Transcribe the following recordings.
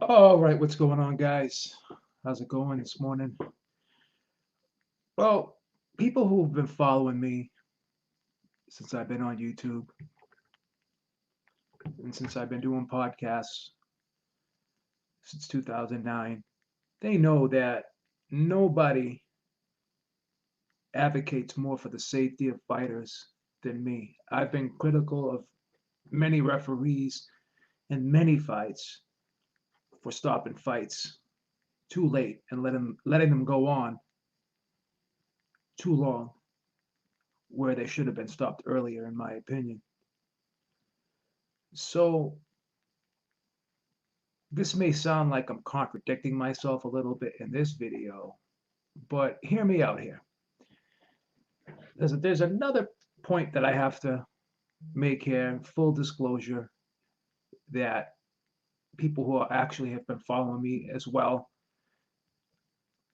All right, what's going on, guys? How's it going this morning? Well, people who've been following me since I've been on YouTube and since I've been doing podcasts since 2009, they know that nobody advocates more for the safety of fighters than me. I've been critical of many referees in many fights for stopping fights too late and letting them go on too long where they should have been stopped earlier, in my opinion. So this may sound like I'm contradicting myself a little bit in this video, but hear me out here. There's another point that I have to make here, full disclosure, that people who actually have been following me as well,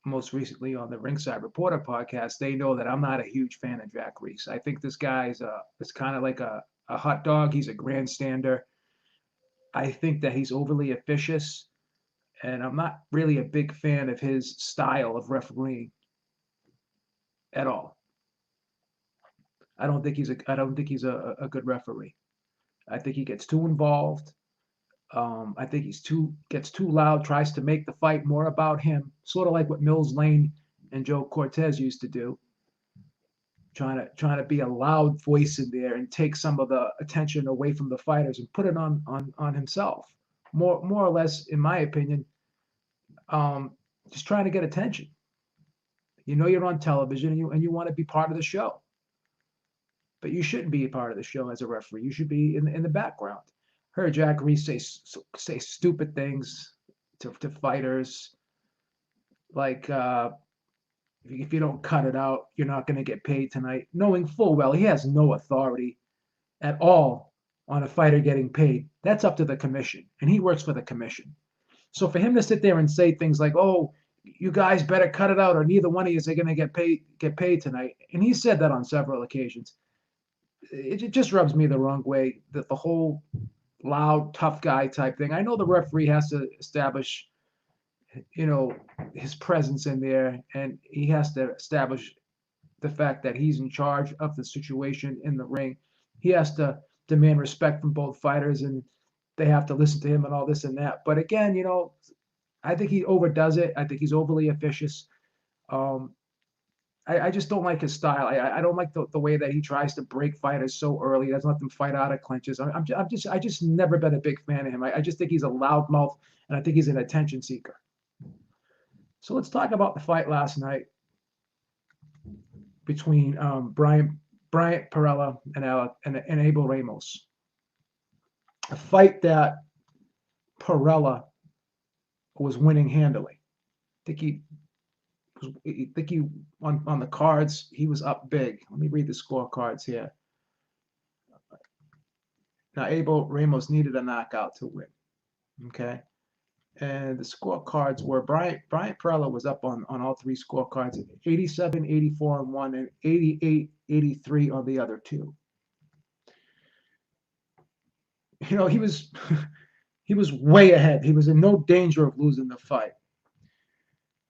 most recently on the Ringside Reporter podcast, they know that I'm not a huge fan of Jack Reiss. I think this guy's it's kind of like a hot dog. He's a grandstander. I think that he's overly officious, and I'm not really a big fan of his style of refereeing at all. I don't think he's a good referee. I think he gets too involved. I think he's too gets too loud, tries to make the fight more about him, sort of like what Mills Lane and Joe Cortez used to do, trying to be a loud voice in there and take some of the attention away from the fighters and put it on himself. More or less, in my opinion, um, just trying to get attention. You know you're on television and you want to be part of the show, but you shouldn't be a part of the show as a referee. You should be in the background. Heard Jack Reiss say stupid things to fighters like if you don't cut it out, you're not going to get paid tonight, knowing full well he has no authority at all on a fighter getting paid. That's up to the commission, and he works for the commission. So for him to sit there and say things like, "Oh, you guys better cut it out, or neither one of you are going to get paid tonight," and he said that on several occasions, it just rubs me the wrong way. That the whole loud, tough guy type thing. I know the referee has to establish, you know, his presence in there, and he has to establish the fact that he's in charge of the situation in the ring. He has to demand respect from both fighters, and they have to listen to him and all this and that. But again, I think he overdoes it. I think he's overly officious. Um, I just don't like his style. I don't like the way that he tries to break fighters so early. He doesn't let them fight out of clinches. I just never been a big fan of him. I just think he's a loudmouth, and I think he's an attention seeker. So let's talk about the fight last night between Bryant Perrella and Abel Ramos. A fight that Perrella was winning handily. I think he on the cards he was up big. Let me read the scorecards here. Now Abel Ramos needed a knockout to win. Okay. And the scorecards were Bryant Perrella was up on all three scorecards, 87, 84 on one, and 88, 83 on the other two. He was he was way ahead. He was in no danger of losing the fight.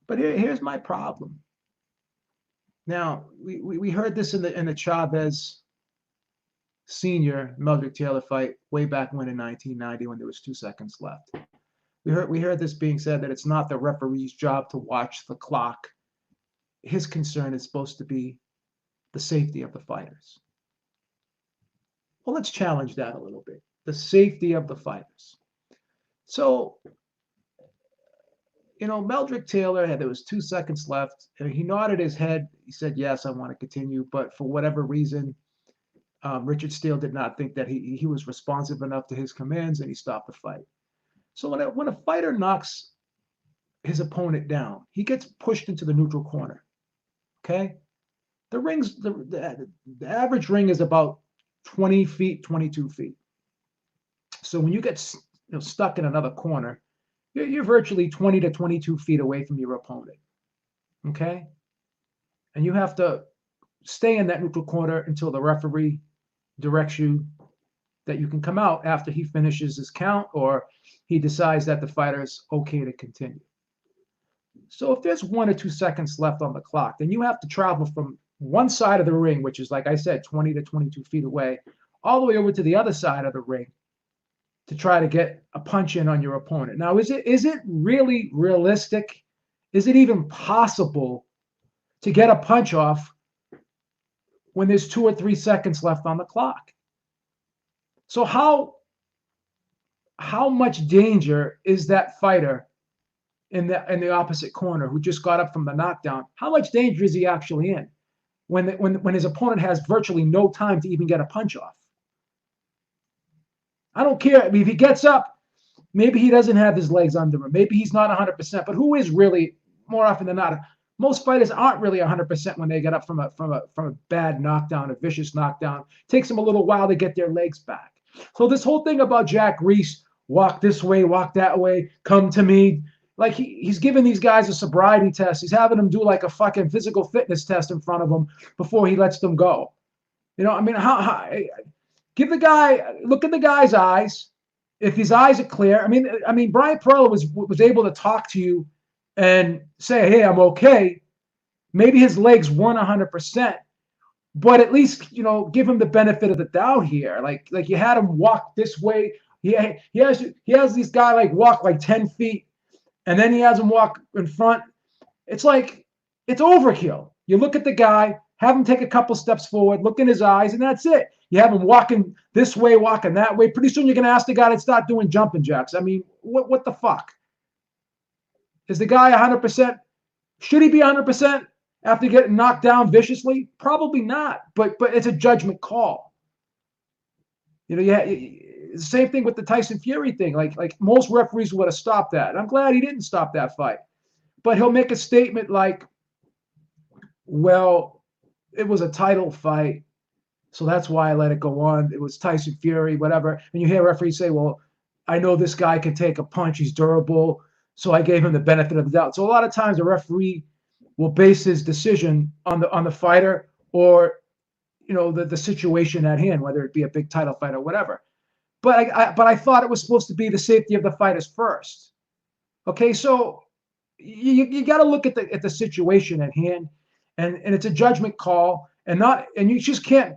But here's my problem. Now we heard this in the Chavez Senior Meldrick Taylor fight way back when in 1990 when there was 2 seconds left. We heard this being said that it's not the referee's job to watch the clock. His concern is supposed to be the safety of the fighters. Well, let's challenge that a little bit. The safety of the fighters. So, Meldrick Taylor there was 2 seconds left, and he nodded his head. He said, "Yes, I want to continue," but for whatever reason, Richard Steele did not think that he was responsive enough to his commands, and he stopped the fight. So when a fighter knocks his opponent down, he gets pushed into the neutral corner. Okay, the average ring is about 20 feet, 22 feet. So when you get stuck in another corner, you're virtually 20 to 22 feet away from your opponent. Okay, and you have to stay in that neutral corner until the referee directs you that you can come out after he finishes his count or he decides that the fighter is okay to continue. So if there's 1 or 2 seconds left on the clock, then you have to travel from one side of the ring, which is, like I said, 20 to 22 feet away, all the way over to the other side of the ring to try to get a punch in on your opponent. Now, is it really realistic? Is it even possible to get a punch off when there's 2 or 3 seconds left on the clock? So how much danger is that fighter in the opposite corner who just got up from the knockdown? How much danger is he actually in when his opponent has virtually no time to even get a punch off? I don't care. I mean, if he gets up, maybe he doesn't have his legs under him. Maybe he's not 100%. But who is really, more often than not, most fighters aren't really 100% when they get up from a bad knockdown, a vicious knockdown. It takes them a little while to get their legs back. So this whole thing about Jack Reiss, walk this way, walk that way, come to me, like he's giving these guys a sobriety test. He's having them do like a fucking physical fitness test in front of them before he lets them go. You know, I mean, give the guy, look at the guy's eyes. If his eyes are clear, I mean, Bryant Perrella was able to talk to you and say, "Hey, I'm okay." Maybe his legs weren't 100%, but at least, you know, give him the benefit of the doubt here. Like you had him walk this way. He has these guy like walk like 10 feet, and then he has him walk in front. It's like it's overkill. You look at the guy, have him take a couple steps forward, look in his eyes, and that's it. You have him walking this way, walking that way. Pretty soon you're going to ask the guy to start doing jumping jacks. I mean, what the fuck? Is the guy 100%? Should he be 100% after getting knocked down viciously? Probably not, but it's a judgment call. You know, the same thing with the Tyson Fury thing. Like most referees would have stopped that. And I'm glad he didn't stop that fight. But he'll make a statement like, well, it was a title fight, so that's why I let it go on. It was Tyson Fury, whatever. And you hear referees say, well, I know this guy can take a punch. He's durable, so I gave him the benefit of the doubt. So a lot of times a referee will base his decision on the fighter or, you know, the situation at hand, whether it be a big title fight or whatever. But I thought it was supposed to be the safety of the fighters first. Okay, so you got to look at the situation at hand, and it's a judgment call, and you just can't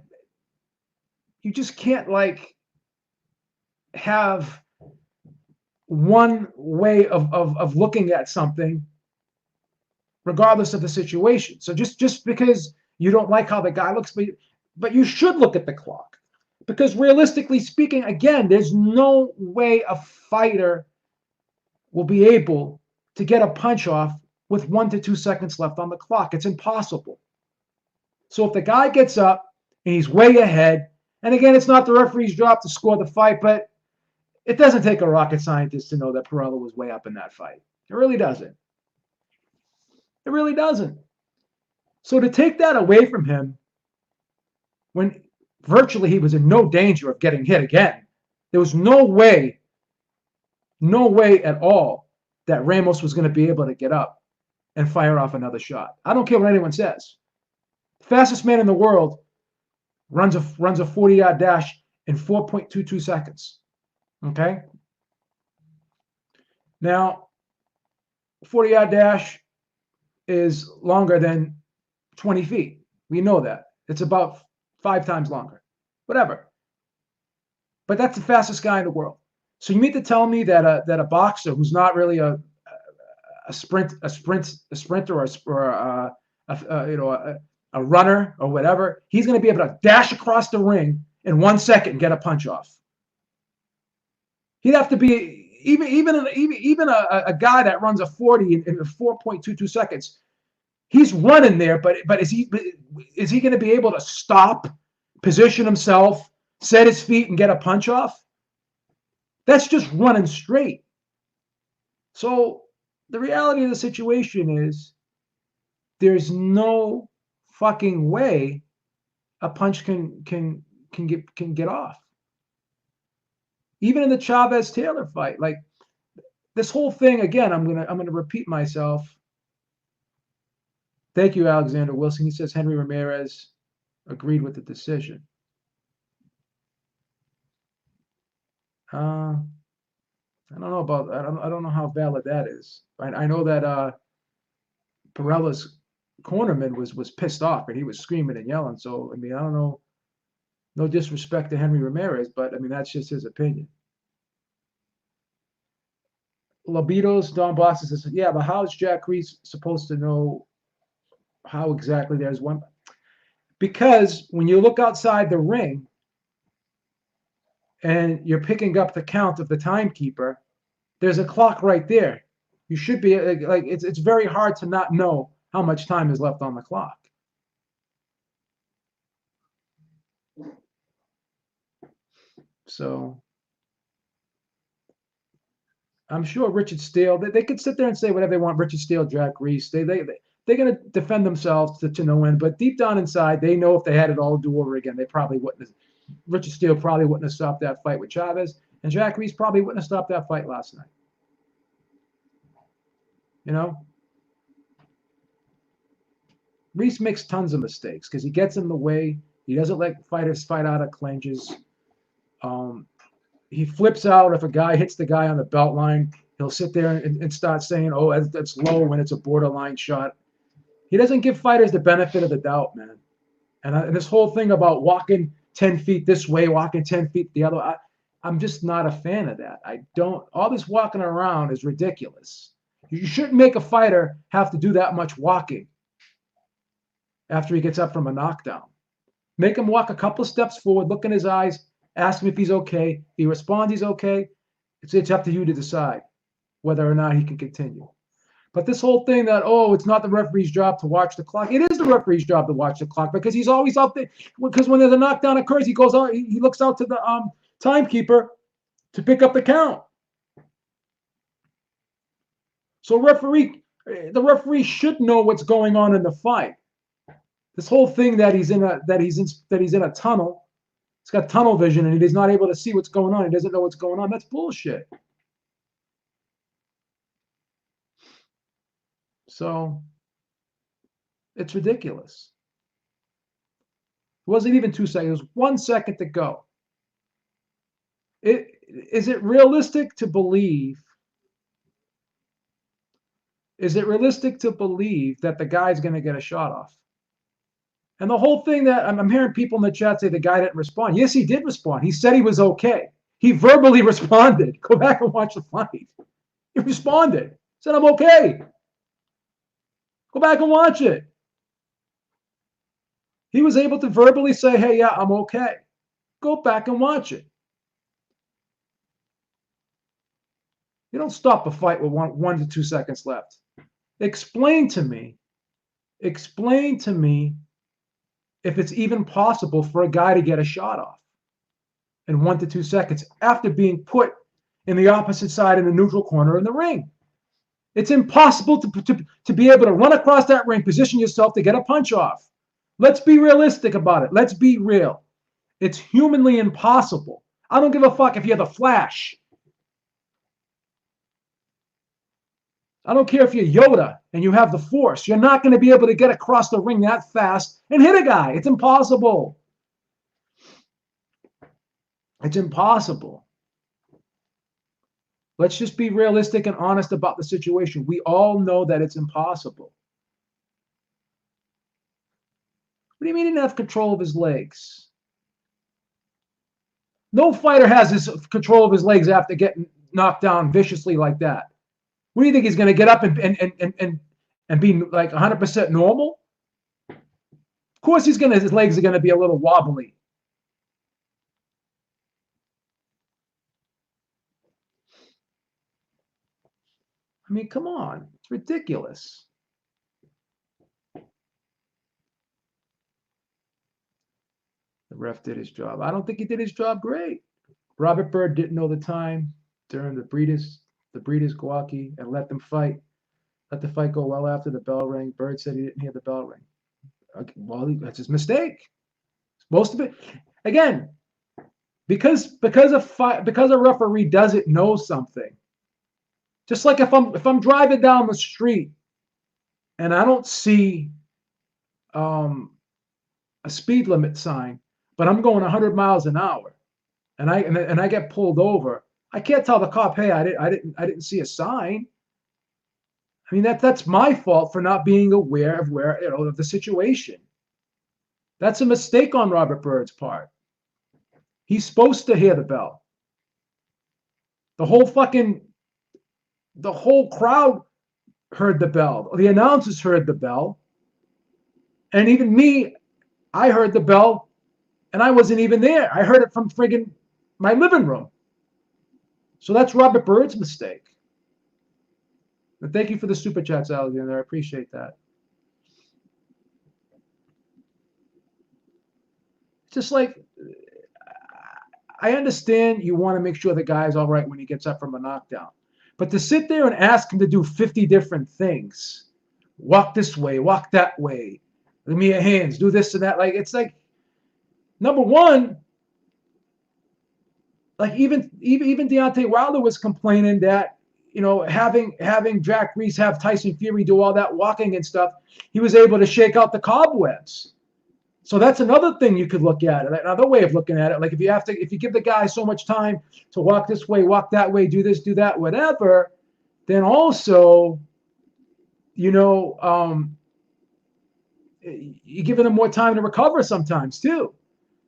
like have one way of looking at something regardless of the situation. So just because you don't like how the guy looks, but you should look at the clock, because realistically speaking, again, there's no way a fighter will be able to get a punch off with 1 to 2 seconds left on the clock. It's impossible. So if the guy gets up and he's way ahead, and again, it's not the referee's job to score the fight, but it doesn't take a rocket scientist to know that Perrella was way up in that fight. It really doesn't. It really doesn't. So to take that away from him when virtually he was in no danger of getting hit again, there was no way at all that Ramos was going to be able to get up and fire off another shot. I don't care what anyone says. Fastest man in the world runs a 40-yard dash in 4.22 seconds. Okay? Now, 40-yard dash is longer than 20 feet. We know that. It's about 5 times longer. Whatever. But that's the fastest guy in the world. So you mean to tell me that a boxer who's not really a sprinter or a runner or whatever, he's going to be able to dash across the ring in 1 second and get a punch off? He'd have to be even a guy that runs a 40 in 4.22 seconds. He's running there, but is he going to be able to stop, position himself, set his feet, and get a punch off? That's just running straight. So the reality of the situation is there's no fucking way a punch can get off. Even in the Chavez-Taylor fight, like this whole thing, again, I'm gonna repeat myself. Thank you, Alexander Wilson. He says Henry Ramirez agreed with the decision. Uh, I don't know about I don't know how valid that is. I know that Perrella's cornerman was pissed off and he was screaming and yelling. So I mean, I don't know. No disrespect to Henry Ramirez, but I mean that's just his opinion. Labido's Don Boston says, yeah, but how is Jack Reiss supposed to know how exactly there's one? Because when you look outside the ring and you're picking up the count of the timekeeper, there's a clock right there. You should be like it's very hard to not know how much time is left on the clock. So I'm sure Richard Steele, they could sit there and say whatever they want. Richard Steele, Jack Reiss, they're going to defend themselves to no end. But deep down inside, they know if they had it all do over again, they probably wouldn't. Richard Steele probably wouldn't have stopped that fight with Chavez, and Jack Reiss probably wouldn't have stopped that fight last night. You know, Reiss makes tons of mistakes because he gets in the way. He doesn't let fighters fight out of clinches. Um, he flips out if a guy hits the guy on the belt line. He'll sit there and start saying, "Oh, that's low," when it's a borderline shot. He doesn't give fighters the benefit of the doubt, man. And this whole thing about walking 10 feet this way, walking 10 feet the other, I'm just not a fan of that. I don't. All this walking around is ridiculous. You shouldn't make a fighter have to do that much walking after he gets up from a knockdown. Make him walk a couple of steps forward, look in his eyes, ask him if he's okay. If he responds he's okay, it's up to you to decide whether or not he can continue. But this whole thing that, oh, it's not the referee's job to watch the clock. It is the referee's job to watch the clock because he's always out there. Because when there's a knockdown occurs, he goes out, he looks out to the timekeeper to pick up the count. So the referee should know what's going on in the fight. This whole thing that he's in a tunnel, he's got tunnel vision and he's not able to see what's going on. He doesn't know what's going on. That's bullshit. So it's ridiculous. It wasn't even 2 seconds. It was 1 second to go. Is it realistic to believe? Is it realistic to believe that the guy's going to get a shot off? And the whole thing that I'm hearing people in the chat say the guy didn't respond. Yes, he did respond. He said he was okay. He verbally responded. Go back and watch the fight. He responded. Said, I'm okay. Go back and watch it. He was able to verbally say, hey, yeah, I'm okay. Go back and watch it. You don't stop a fight with 1 to 2 seconds left. Explain to me if it's even possible for a guy to get a shot off in 1 to 2 seconds after being put in the opposite side in the neutral corner in the ring. It's impossible to be able to run across that ring, position yourself to get a punch off. Let's be realistic about it. Let's be real. It's humanly impossible. I don't give a fuck if you have the Flash. I don't care if you're Yoda and you have the Force. You're not going to be able to get across the ring that fast and hit a guy. It's impossible. It's impossible. Let's just be realistic and honest about the situation. We all know that it's impossible. What do you mean he didn't have control of his legs? No fighter has this control of his legs after getting knocked down viciously like that. What do you think, he's going to get up and be like 100% normal? Of course his legs are going to be a little wobbly. I mean, come on. It's ridiculous. The ref did his job. I don't think he did his job great. Robert Byrd didn't know the time during the Breeders' Guaki and let them fight. Let the fight go well after the bell rang. Byrd said he didn't hear the bell ring. Okay, well, that's his mistake. Most of it, again, because a referee doesn't know something. Just like if I'm driving down the street and I don't see a speed limit sign, but I'm going 100 miles an hour, and I get pulled over, I can't tell the cop, hey, I didn't see a sign. I mean, that's my fault for not being aware of of the situation. That's a mistake on Robert Byrd's part. He's supposed to hear the bell. The whole crowd heard the bell. The announcers heard the bell. And even me, I heard the bell and I wasn't even there. I heard it from friggin' my living room. So that's Robert Byrd's mistake. But thank you for the super chats, Alexander. I appreciate that. Just like, I understand you want to make sure the guy's all right when he gets up from a knockdown. But to sit there and ask him to do 50 different things, walk this way, walk that way, give me your hands, do this and that. Like, it's like, number one, like even Deontay Wilder was complaining that, having Jack Reiss have Tyson Fury do all that walking and stuff, he was able to shake out the cobwebs. So that's another thing you could look at. Another way of looking at it. Like if you give the guy so much time to walk this way, walk that way, do this, do that, whatever, then also, you're giving them more time to recover sometimes too.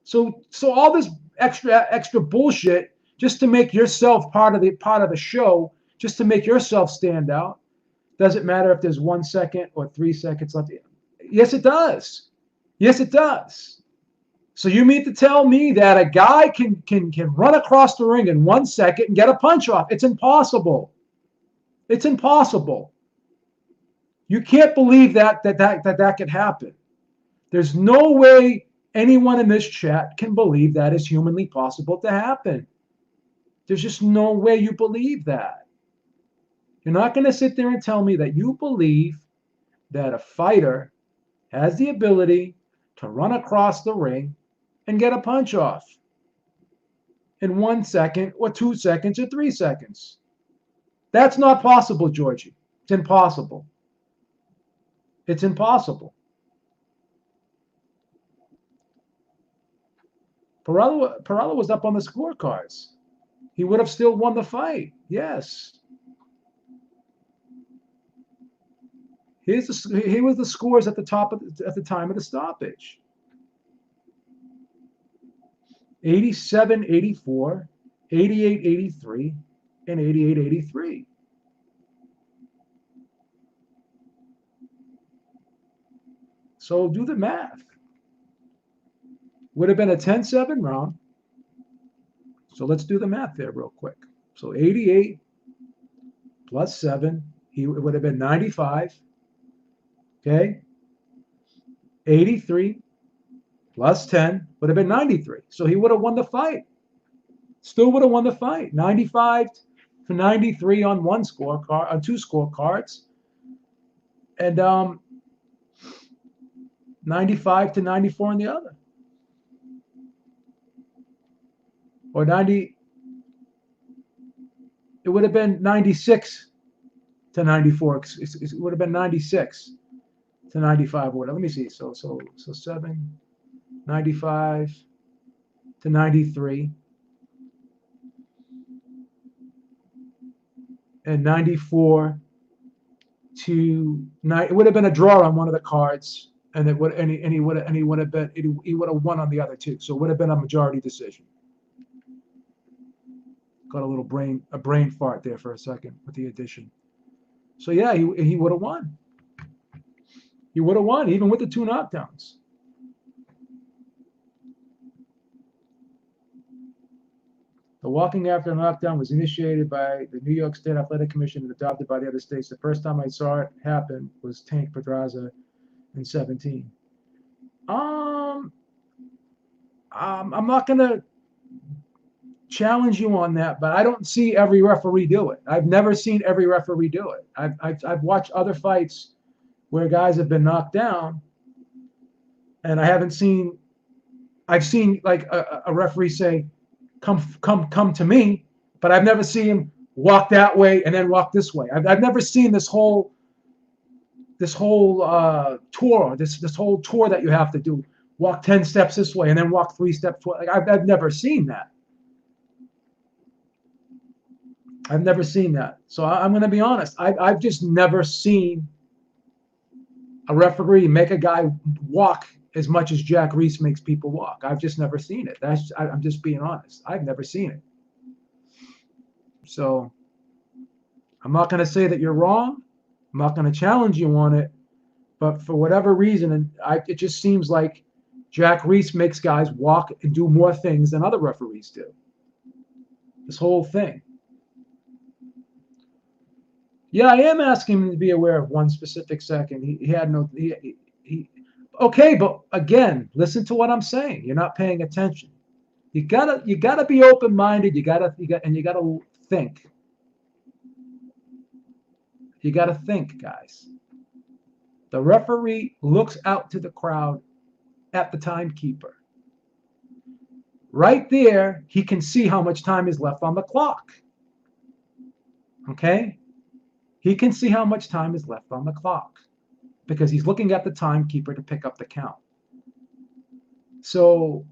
So all this extra bullshit just to make yourself part of the show, just to make yourself stand out. Doesn't matter if there's 1 second or 3 seconds left. Yes, it does. Yes, it does. So you mean to tell me that a guy can run across the ring in 1 second and get a punch off? It's impossible. It's impossible. You can't believe that could happen. There's no way anyone in this chat can believe that is humanly possible to happen. There's just no way you believe that. You're not going to sit there and tell me that you believe that a fighter has the ability to run across the ring and get a punch off in 1 second or 2 seconds or 3 seconds. That's not possible, Georgie. It's impossible. It's impossible. Perrella was up on the scorecards. He would have still won the fight. Yes. Here was the scores at the time of the stoppage. 87-84, 88-83, and 88-83. So do the math. Would have been a 10-7 round. So let's do the math there real quick. So 88 plus 7, it would have been 95. Okay. 83 plus 10 would have been 93. So he would have won the fight. Still would have won the fight. 95 to 93 on one scorecard, on two scorecards. And 95 to 94 on the other. Or 90, it would have been 96 to 94. It would have been 96 to 95 or whatever. Let me see. So 7, 95 to 93. And 94 to 9. It would have been a draw on one of the cards, and he would have won on the other two. So it would have been a majority decision. Got a brain fart there for a second with the addition. So yeah, he would have won. He would have won even with the 2 knockdowns. The walking after a knockdown was initiated by the New York State Athletic Commission and adopted by the other states. The first time I saw it happen was Tank Pedraza in 17. I'm not gonna challenge you on that, but I don't see every referee do it. I've never seen every referee do it. I've watched other fights where guys have been knocked down, and I've seen like a referee say, come to me, but I've never seen him walk that way and then walk this way. I've never seen this whole tour, this whole tour that you have to do, walk 10 steps this way and then walk 3 steps. Like I've never seen that. I've never seen that. So I'm going to be honest. I've just never seen a referee make a guy walk as much as Jack Reiss makes people walk. I've just never seen it. I'm just being honest. I've never seen it. So I'm not going to say that you're wrong. I'm not going to challenge you on it. But for whatever reason, it just seems like Jack Reiss makes guys walk and do more things than other referees do. This whole thing. Yeah, I am asking him to be aware of one specific second. He had no. Okay, but again, listen to what I'm saying. You're not paying attention. You gotta be open minded. You gotta think. You gotta think, guys. The referee looks out to the crowd at the timekeeper. Right there, he can see how much time is left on the clock. Okay? He can see how much time is left on the clock because he's looking at the timekeeper to pick up the count. So,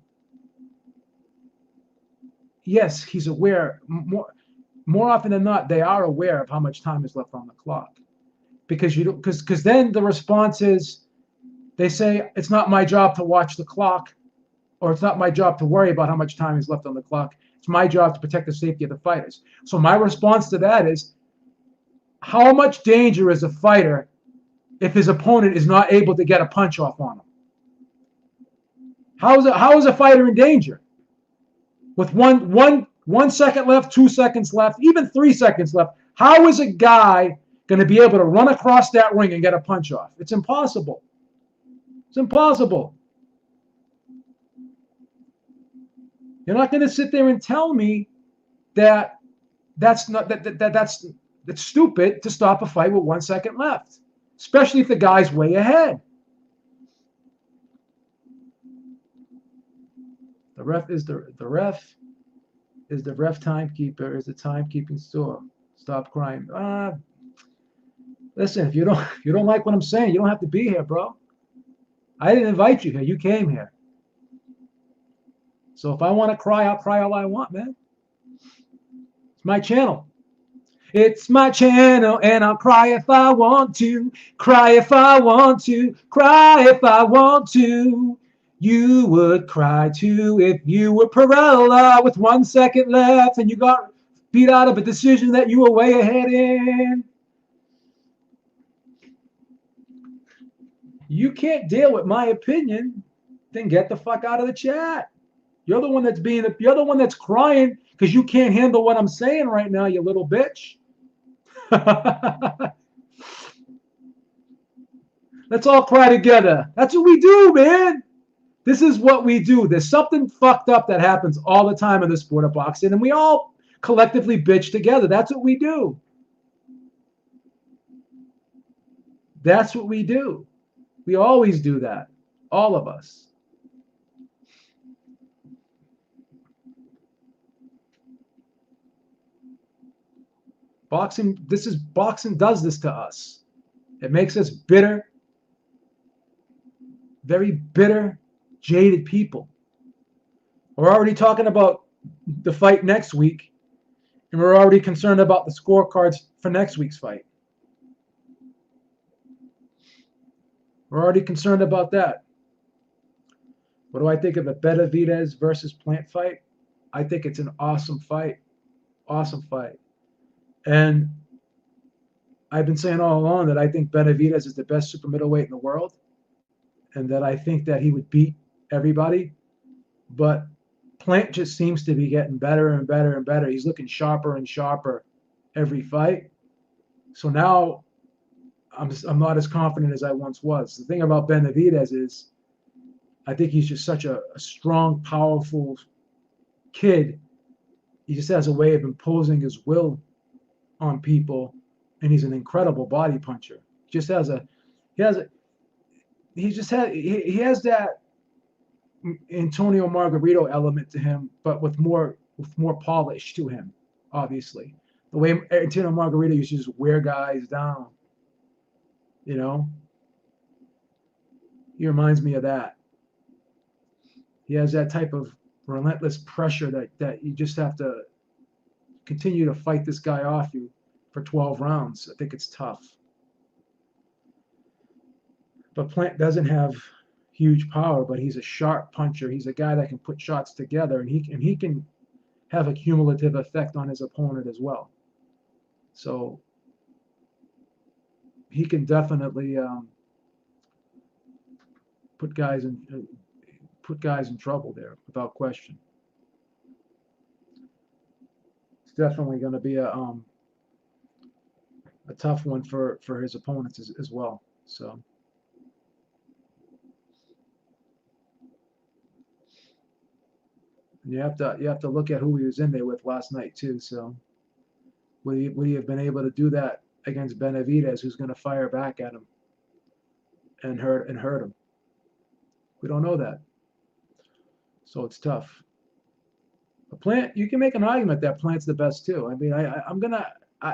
yes, he's aware. More often than not, they are aware of how much time is left on the clock. Because then the response is, they say, it's not my job to watch the clock, or it's not my job to worry about how much time is left on the clock. It's my job to protect the safety of the fighters. So my response to that is, how much danger is a fighter if his opponent is not able to get a punch off on him? How is a fighter in danger? With one second left, 2 seconds left, even 3 seconds left, how is a guy going to be able to run across that ring and get a punch off? It's impossible. It's impossible. You're not going to sit there and tell me that that's stupid to stop a fight with 1 second left, especially if the guy's way ahead. The ref is the ref timekeeper, is the timekeeping store. Stop crying. Listen, if you don't like what I'm saying, you don't have to be here, bro. I didn't invite you here. You came here. So if I want to cry, I'll cry all I want, man. It's my channel. It's my channel, and I'll cry if I want to. Cry if I want to. Cry if I want to. You would cry too if you were Perrella with 1 second left and you got beat out of a decision that you were way ahead in. You can't deal with my opinion, then get the fuck out of the chat. You're the one that's crying because you can't handle what I'm saying right now, you little bitch. Let's all cry together. That's what we do, man. This is what we do. There's something fucked up that happens all the time in the sport of boxing, and we all collectively bitch together. That's what we do. That's what we do. We always do that. All of us. Boxing does this to us. It makes us bitter, very bitter, jaded people. We're already talking about the fight next week, and we're already concerned about the scorecards for next week's fight. We're already concerned about that. What do I think of a Benavidez versus Plant fight? I think it's an awesome fight. Awesome fight. And I've been saying all along that I think Benavidez is the best super middleweight in the world, and that I think that he would beat everybody. But Plant just seems to be getting better and better and better. He's looking sharper and sharper every fight. So now I'm not as confident as I once was. The thing about Benavidez is I think he's just such a strong, powerful kid. He just has a way of imposing his will on people, and he's an incredible body puncher. He has that Antonio Margarito element to him, but with more polish to him, obviously. The way Antonio Margarito used to just wear guys down, you know? He reminds me of that. He has that type of relentless pressure that you just have to continue to fight this guy off you for 12 rounds. I think it's tough. But Plant doesn't have huge power, but he's a sharp puncher. He's a guy that can put shots together, and he can have a cumulative effect on his opponent as well. So he can definitely put guys in trouble there without question. It's definitely going to be a tough one for his opponents as well. So. You have to look at who he was in there with last night too. So would he have been able to do that against Benavidez, who's going to fire back at him and hurt him? We don't know that, so it's tough. A Plant, you can make an argument that Plant's the best too. I mean,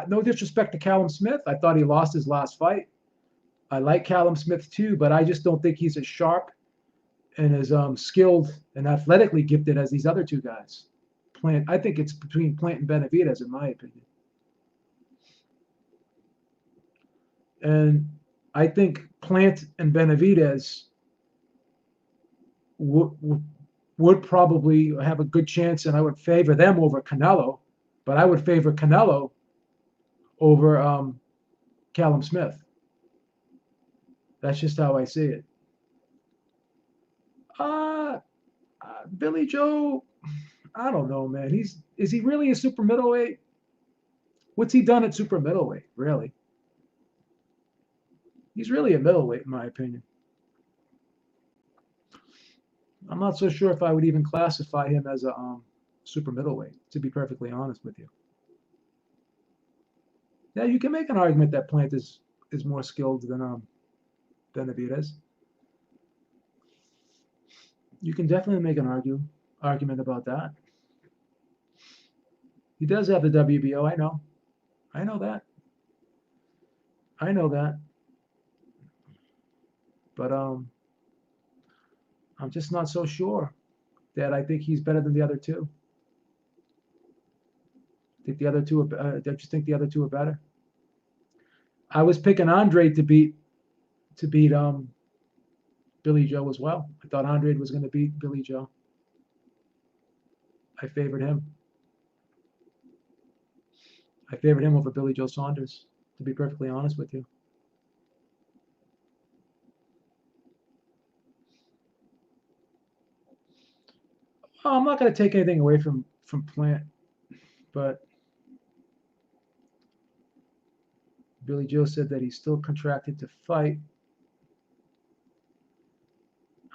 no disrespect to Callum Smith. I thought he lost his last fight. I like Callum Smith too, but I just don't think he's as sharp and as skilled and athletically gifted as these other two guys. Plant, I think it's between Plant and Benavidez, in my opinion. And I think Plant and Benavidez would probably have a good chance, and I would favor them over Canelo, but I would favor Canelo over Callum Smith. That's just how I see it. Billy Joe, I don't know, man. Is he really a super middleweight? What's he done at super middleweight, really? He's really a middleweight, in my opinion. I'm not so sure if I would even classify him as a super middleweight, to be perfectly honest with you. Yeah, you can make an argument that Plant is more skilled than Benavidez. You can definitely make an argument about that. He does have the WBO, I know. I know that. I know that. But I'm just not so sure that I think he's better than the other two. I think the other two I just think the other two are better. I was picking Andre to beat Billy Joe as well. I thought Andre was going to beat Billy Joe. I favored him. I favored him over Billy Joe Saunders, to be perfectly honest with you. I'm not going to take anything away from Plant, but Billy Joe said that he's still contracted to fight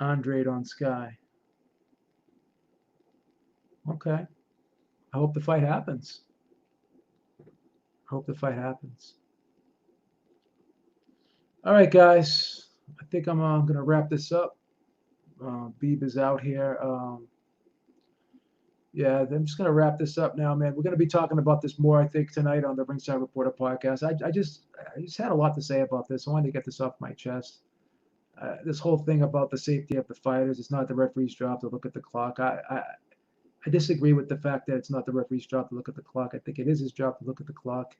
Andre on Sky. Okay. I hope the fight happens. I hope the fight happens. All right, guys. I think I'm going to wrap this up. Beeb is out here. Yeah, I'm just going to wrap this up now, man. We're going to be talking about this more, I think, tonight on the Ringside Reporter podcast. I just had a lot to say about this. I wanted to get this off my chest. This whole thing about the safety of the fighters, it's not the referee's job to look at the clock. I disagree with the fact that it's not the referee's job to look at the clock. I think it is his job to look at the clock.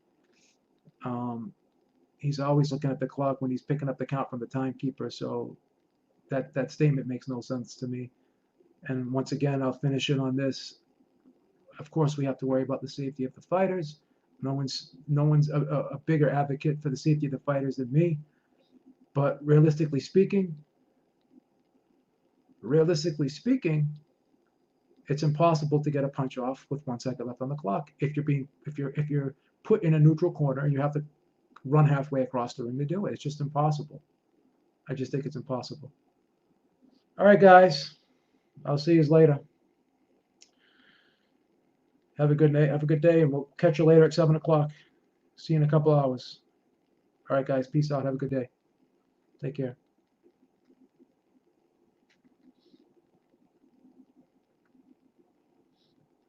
He's always looking at the clock when he's picking up the count from the timekeeper. So that statement makes no sense to me. And once again, I'll finish it on this. Of course, we have to worry about the safety of the fighters. No one's a bigger advocate for the safety of the fighters than me. But realistically speaking, it's impossible to get a punch off with 1 second left on the clock. If you're put in a neutral corner and you have to run halfway across the ring to do it, it's just impossible. I just think it's impossible. All right, guys. I'll see you later. Have a good day, and we'll catch you later at 7 o'clock. See you in a couple hours. All right, guys. Peace out. Have a good day. Take care.